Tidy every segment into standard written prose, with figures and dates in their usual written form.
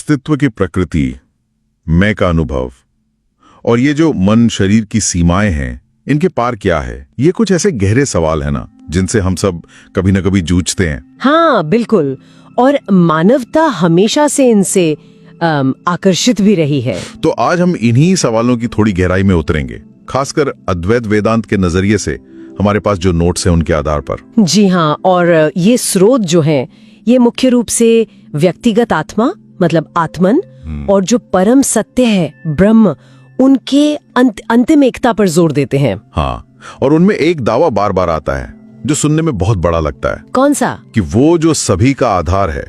अस्तित्व की प्रकृति, मैं का अनुभव और ये जो मन शरीर की सीमाएं हैं, इनके पार क्या है? ये कुछ ऐसे गहरे सवाल है ना, जिनसे हम सब कभी न कभी जूझते हैं। हाँ बिल्कुल, और मानवता हमेशा से इनसे आकर्षित भी रही है। तो आज हम इन्हीं सवालों की थोड़ी गहराई में उतरेंगे, खासकर अद्वैत वेदांत के नजरिए से हमारे पास जो नोट्स हैं उनके आधार पर। जी हाँ, और ये स्रोत जो हैं, ये मुख्य रूप से व्यक्तिगत आत्मा मतलब आत्मन और जो परम सत्य है ब्रह्म, उनके अंतिम एकता पर जोर देते हैं। हाँ, और उनमें एक दावा बार बार आता है जो सुनने में बहुत बड़ा लगता है। कौन सा? कि वो जो सभी का आधार है,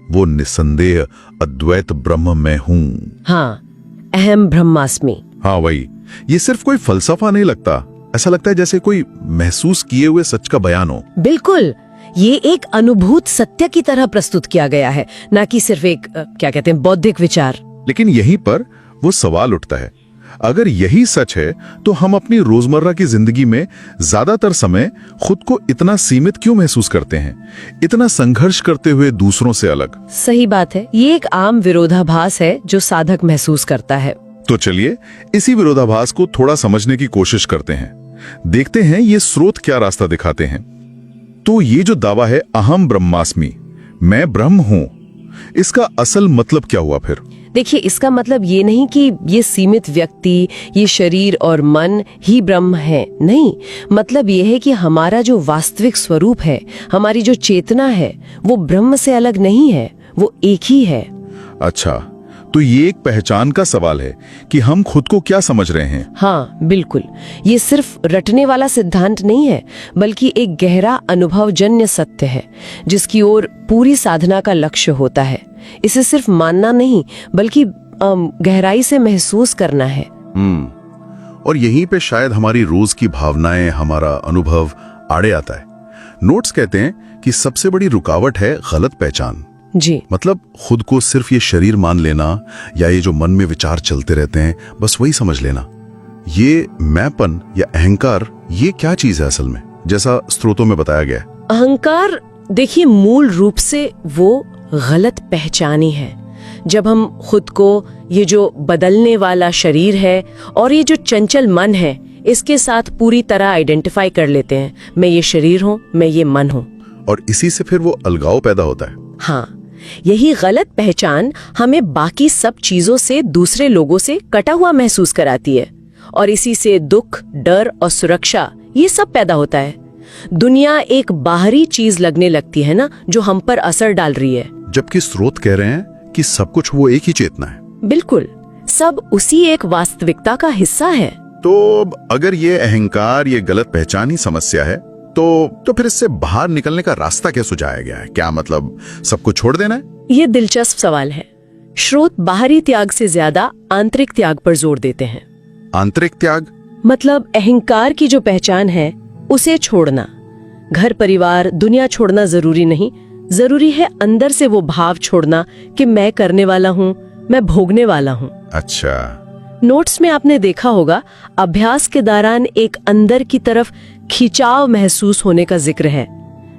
वो निसंदेह अद्वैत ब्रह्म मैं हूँ। हाँ, अहम ब्रह्मास्मि। हाँ वही। ये सिर्फ कोई फलसफा नहीं लगता, ऐसा लगता है जैसे कोई महसूस किए हुए सच का बयान हो। बिल्कुल, ये एक अनुभूत सत्य की तरह प्रस्तुत किया गया है, ना कि सिर्फ एक क्या कहते हैं बौद्धिक विचार। लेकिन यहीं पर वो सवाल उठता है, अगर यही सच है तो हम अपनी रोजमर्रा की जिंदगी में ज्यादातर समय खुद को इतना सीमित क्यों महसूस करते हैं, इतना संघर्ष करते हुए दूसरों से अलग? सही बात है, ये एक आम विरोधाभास है जो साधक महसूस करता है। तो चलिए इसी विरोधाभास को थोड़ा समझने की कोशिश करते हैं, देखते हैं ये स्रोत क्या रास्ता दिखाते हैं। तो ये जो दावा है अहम ब्रह्मास्मि, मैं ब्रह्म हूं, इसका असल मतलब क्या हुआ फिर? देखिए, इसका मतलब ये नहीं कि ये सीमित व्यक्ति, ये शरीर और मन ही ब्रह्म है, नहीं। मतलब ये है कि हमारा जो वास्तविक स्वरूप है, हमारी जो चेतना है, वो ब्रह्म से अलग नहीं है, वो एक ही है। अच्छा, तो ये एक पहचान का सवाल है कि हम खुद को क्या समझ रहे हैं। हाँ बिल्कुल, ये सिर्फ रटने वाला सिद्धांत नहीं है, बल्कि एक गहरा अनुभवजन्य सत्य है जिसकी ओर पूरी साधना का लक्ष्य होता है। इसे सिर्फ मानना नहीं, बल्कि गहराई से महसूस करना है। और यहीं पे शायद हमारी रोज की भावनाएं, हमारा अनुभव आड़े आता है। नोट्स कहते हैं कि सबसे बड़ी रुकावट है गलत पहचान। जी, मतलब खुद को सिर्फ ये शरीर मान लेना, या ये जो मन में विचार चलते रहते हैं बस वही समझ लेना। ये मैंपन या अहंकार, ये क्या चीज है असल में, जैसा स्रोतों में बताया गया है? अहंकार देखिए मूल रूप से वो गलत पहचान ही है। जब हम खुद को ये जो बदलने वाला शरीर है और ये जो चंचल मन है, इसके साथ पूरी तरह आइडेंटिफाई कर लेते हैं, मैं ये शरीर हूँ, मैं ये मन हूँ, और इसी से फिर वो अलगाव पैदा होता है। हाँ, यही गलत पहचान हमें बाकी सब चीजों से, दूसरे लोगों से कटा हुआ महसूस कराती है, और इसी से दुख, डर और सुरक्षा ये सब पैदा होता है। दुनिया एक बाहरी चीज लगने लगती है ना, जो हम पर असर डाल रही है। जबकि स्रोत कह रहे हैं कि सब कुछ वो एक ही चेतना है। बिल्कुल, सब उसी एक वास्तविकता का हिस्सा है। तो अगर ये अहंकार, ये गलत पहचान ही समस्या है, तो फिर इससे बाहर निकलने का रास्ता क्या सुझाया गया है? क्या मतलब सबको छोड़ देना है? ये दिलचस्प सवाल है। स्रोत बाहरी त्याग से ज्यादा आंतरिक त्याग पर जोर देते हैं। आंतरिक त्याग मतलब अहंकार की जो पहचान है उसे छोड़ना। घर परिवार दुनिया छोड़ना जरूरी नहीं, जरूरी है अंदर से वो भाव छोड़ना कि मैं करने वाला हूँ, मैं भोगने वाला हूँ। अच्छा, नोट्स में आपने देखा होगा, अभ्यास के दौरान एक अंदर की तरफ खिंचाव महसूस होने का जिक्र है,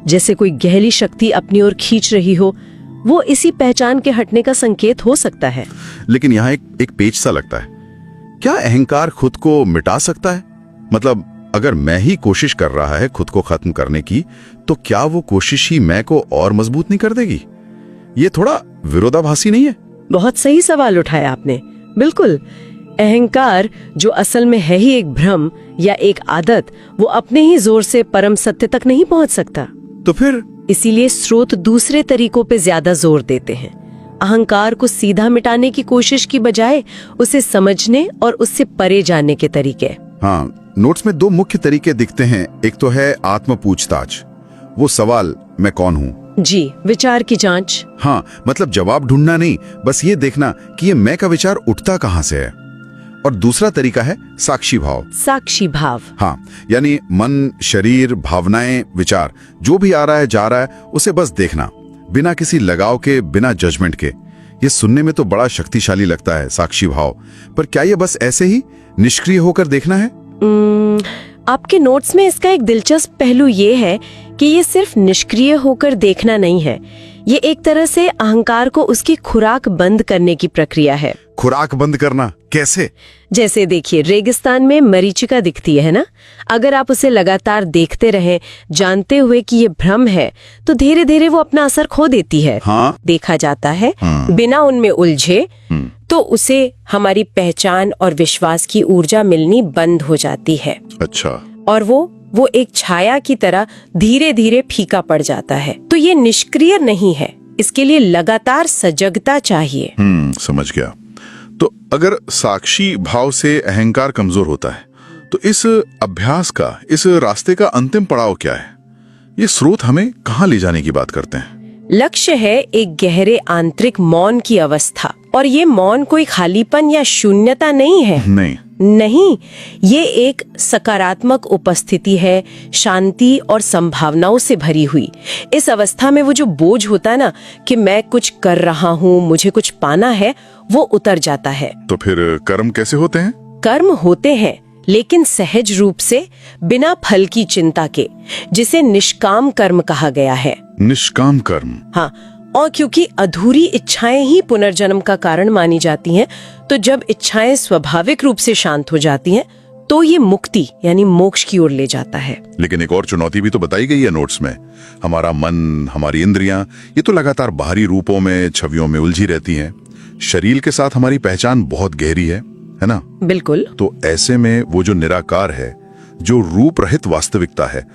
जैसे कोई गहरी शक्ति अपनी ओर खींच रही हो। वो इसी पहचान के हटने का संकेत हो सकता है। लेकिन यहाँ एक पेच सा लगता है। क्या अहंकार खुद को मिटा सकता है? मतलब अगर मैं ही कोशिश कर रहा है खुद को खत्म करने की, तो क्या वो कोशिश ही मैं को और मजबूत नहीं कर देगी? ये थोड़ा विरोधाभासी नहीं है? बहुत सही सवाल उठाया आपने। बिल्कुल, अहंकार जो असल में है ही एक भ्रम या एक आदत, वो अपने ही जोर से परम सत्य तक नहीं पहुंच सकता। तो फिर इसीलिए स्रोत दूसरे तरीकों पे ज्यादा जोर देते हैं। अहंकार को सीधा मिटाने की कोशिश की बजाय उसे समझने और उससे परे जाने के तरीके। हाँ, नोट्स में दो मुख्य तरीके दिखते हैं। एक तो है आत्म पूछताछ, वो सवाल मैं कौन हूँ। जी, विचार की जांच। हाँ, मतलब जवाब ढूंढना नहीं, बस ये देखना कि ये मैं का विचार उठता कहाँ से है। और दूसरा तरीका है साक्षी भाव। साक्षी भाव, हाँ, यानी मन, शरीर, भावनाएं, विचार जो भी आ रहा है जा रहा है, उसे बस देखना, बिना किसी लगाव के, बिना जजमेंट के। ये सुनने में तो बड़ा शक्तिशाली लगता है, साक्षी भाव, पर क्या ये बस ऐसे ही निष्क्रिय होकर देखना है? आपके नोट्स में इसका एक दिलचस्प पहलू ये है कि ये सिर्फ निष्क्रिय होकर देखना नहीं है, ये एक तरह से अहंकार को उसकी खुराक बंद करने की प्रक्रिया है। खुराक बंद करना कैसे? जैसे देखिए, रेगिस्तान में मरीचिका दिखती है ना, अगर आप उसे लगातार देखते रहें जानते हुए कि ये भ्रम है, तो धीरे धीरे वो अपना असर खो देती है। हाँ? देखा जाता है बिना उनमें उलझे तो उसे हमारी पहचान और विश्वास की ऊर्जा मिलनी बंद हो जाती है। अच्छा। और वो एक छाया की तरह धीरे धीरे फीका पड़ जाता है। तो ये निष्क्रिय नहीं है, इसके लिए लगातार सजगता चाहिए। समझ गया। तो अगर साक्षी भाव से अहंकार कमजोर होता है, तो इस अभ्यास का, इस रास्ते का अंतिम पड़ाव क्या है? ये स्रोत हमें कहाँ ले जाने की बात करते हैं? लक्ष्य है एक गहरे आंतरिक मौन की अवस्था, और ये मौन कोई खालीपन या शून्यता नहीं है। नहीं, ये एक सकारात्मक उपस्थिति है, शांति और संभावनाओं से भरी हुई। इस अवस्था में वो जो बोझ होता है ना कि मैं कुछ कर रहा हूँ, मुझे कुछ पाना है, वो उतर जाता है। तो फिर कर्म कैसे होते हैं? कर्म होते हैं, लेकिन सहज रूप से, बिना फल की चिंता के, जिसे निष्काम कर्म कहा गया है। निष्काम कर्म? हाँ, और क्योंकि अधूरी इच्छाएं ही पुनर्जन्म का कारण मानी जाती हैं, तो जब इच्छाएं स्वाभाविक रूप से शांत हो जाती हैं, तो ये मुक्ति यानी मोक्ष की ओर ले जाता है। लेकिन एक और चुनौती भी तो बताई गई है नोट्स में। हमारा मन, हमारी इंद्रियां, ये तो लगातार बाहरी रूपों में, छवियों में उलझी रहती हैं। शरीर के साथ हमारी पहचान बहुत गहरी है ना? बिल्कुल। तो ऐसे में वो जो निराकार है, जो रूप रहित वास्तविकता है,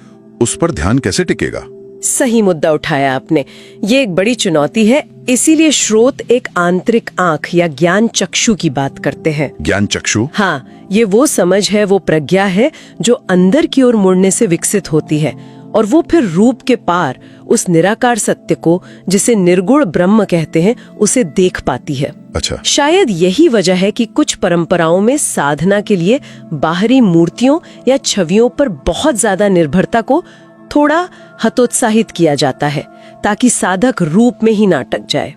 उस पर ध्यान कैसे टिकेगा? सही मुद्दा उठाया आपने। ये एक बड़ी चुनौती है, इसीलिए स्रोत एक आंतरिक आंख या ज्ञान चक्षु की बात करते हैं। ज्ञान चक्षु? हाँ, ये वो समझ है, वो प्रज्ञा है जो अंदर की ओर मुड़ने से विकसित होती है, और वो फिर रूप के पार उस निराकार सत्य को, जिसे निर्गुण ब्रह्म कहते हैं, उसे देख पाती है। अच्छा। शायद यही वजह है कि कुछ परंपराओं में साधना के लिए बाहरी मूर्तियों या छवियों पर बहुत ज्यादा निर्भरता को थोड़ा हतोत्साहित किया जाता है, ताकि साधक रूप में ही ना अटक जाए।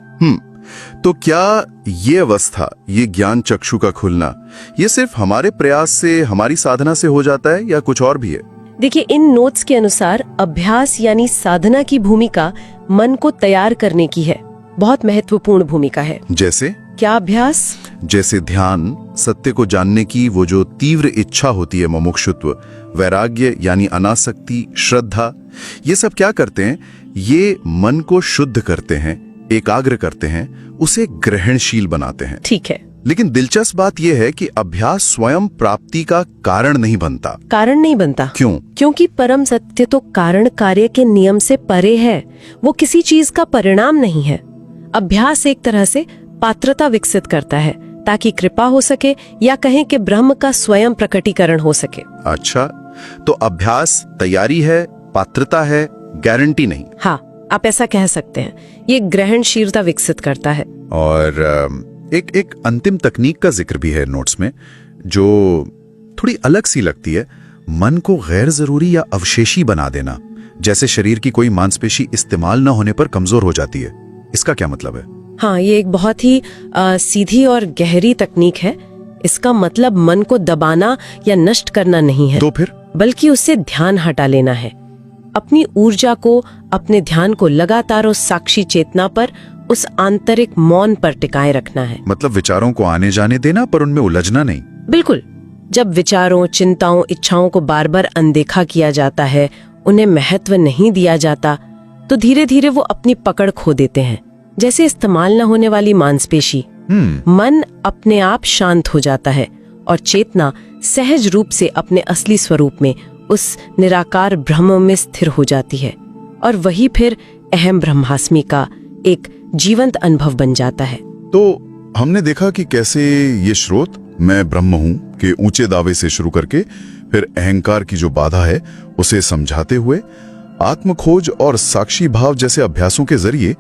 तो क्या ये अवस्था, ये ज्ञान चक्षु का खुलना, ये सिर्फ हमारे प्रयास से, हमारी साधना से हो जाता है या कुछ और भी है? देखिए, इन नोट्स के अनुसार अभ्यास यानी साधना की भूमिका मन को तैयार करने की है, बहुत महत्वपूर्ण भूमिका है। जैसे क्या अभ्यास? जैसे ध्यान, सत्य को जानने की वो जो तीव्र इच्छा होती है, मुमुक्षुत्व, वैराग्य यानी अनासक्ति, श्रद्धा, ये सब क्या करते हैं? ये मन को शुद्ध करते हैं, एकाग्र करते हैं, उसे ग्रहणशील बनाते हैं। ठीक है। लेकिन दिलचस्प बात यह है कि अभ्यास स्वयं प्राप्ति का कारण नहीं बनता। कारण नहीं बनता? क्यों? क्योंकि परम सत्य तो कारण कार्य के नियम से परे है, वो किसी चीज का परिणाम नहीं है। अभ्यास एक तरह से पात्रता विकसित करता है, ताकि कृपा हो सके, या कहें कि ब्रह्म का स्वयं प्रकटीकरण हो सके। अच्छा, तो अभ्यास तैयारी है, पात्रता है, गारंटी नहीं। हाँ, आप ऐसा कह सकते हैं। ये ग्रहणशीलता विकसित करता है। और एक अंतिम तकनीक का जिक्र भी है नोट्स में, जो थोड़ी अलग सी लगती है। मन को गैर जरूरी या अवशेषी बना देना, जैसे शरीर की कोई मांसपेशी इस्तेमाल न होने पर कमजोर हो जाती है। इसका क्या मतलब है? हाँ, ये एक बहुत ही सीधी और गहरी तकनीक है। इसका मतलब मन को दबाना या नष्ट करना नहीं है। तो फिर? बल्कि उससे ध्यान हटा लेना है। अपनी ऊर्जा को, अपने ध्यान को लगातार उस साक्षी चेतना पर, उस आंतरिक मौन पर टिकाए रखना है। मतलब विचारों को आने जाने देना, पर उनमें उलझना नहीं। बिल्कुल। जब विचारों, चिंताओं, इच्छाओं को बार बार अनदेखा किया जाता है, उन्हें महत्व नहीं दिया जाता, तो धीरे धीरे वो अपनी पकड़ खो देते हैं, जैसे इस्तेमाल न होने वाली मांसपेशी। मन अपने आप शांत हो जाता है और चेतना सहज रूप से अपने असली स्वरूप में, उस निराकार ब्रह्म में स्थिर हो जाती है, और वही फिर अहम ब्रह्मास्मि का एक जीवंत अनुभव बन जाता है। तो हमने देखा कि कैसे ये स्रोत, मैं ब्रह्म हूं के ऊंचे दावे से शुरू करके फिर अहंकार की जो बाधा है उसे समझाते हुए आत्मखोज और साक्षी भाव जैसे अभ्यासों के जरिए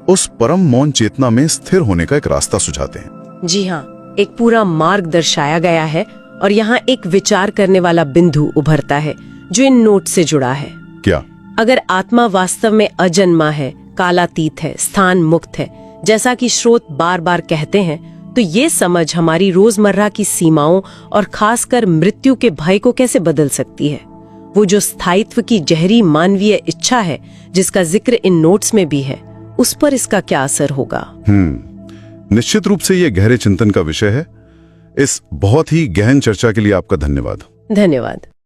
उस परम मौन चेतना में स्थिर होने का एक रास्ता सुझाते हैं। जी हाँ, एक पूरा मार्ग दर्शाया गया है, और यहाँ एक विचार करने वाला बिंदु उभरता है जो इन नोट से जुड़ा है। क्या? अगर आत्मा वास्तव में अजन्मा है, कालातीत है, स्थान मुक्त है, जैसा कि स्रोत बार बार कहते हैं, तो ये समझ हमारी रोजमर्रा की सीमाओं और खासकर मृत्यु के भय को कैसे बदल सकती है। वो जो स्थायित्व की गहरी मानवीय इच्छा है, जिसका जिक्र इन नोट्स में भी है, उस पर इसका क्या असर होगा। निश्चित रूप से ये गहरे चिंतन का विषय है। इस बहुत ही गहन चर्चा के लिए आपका धन्यवाद। धन्यवाद।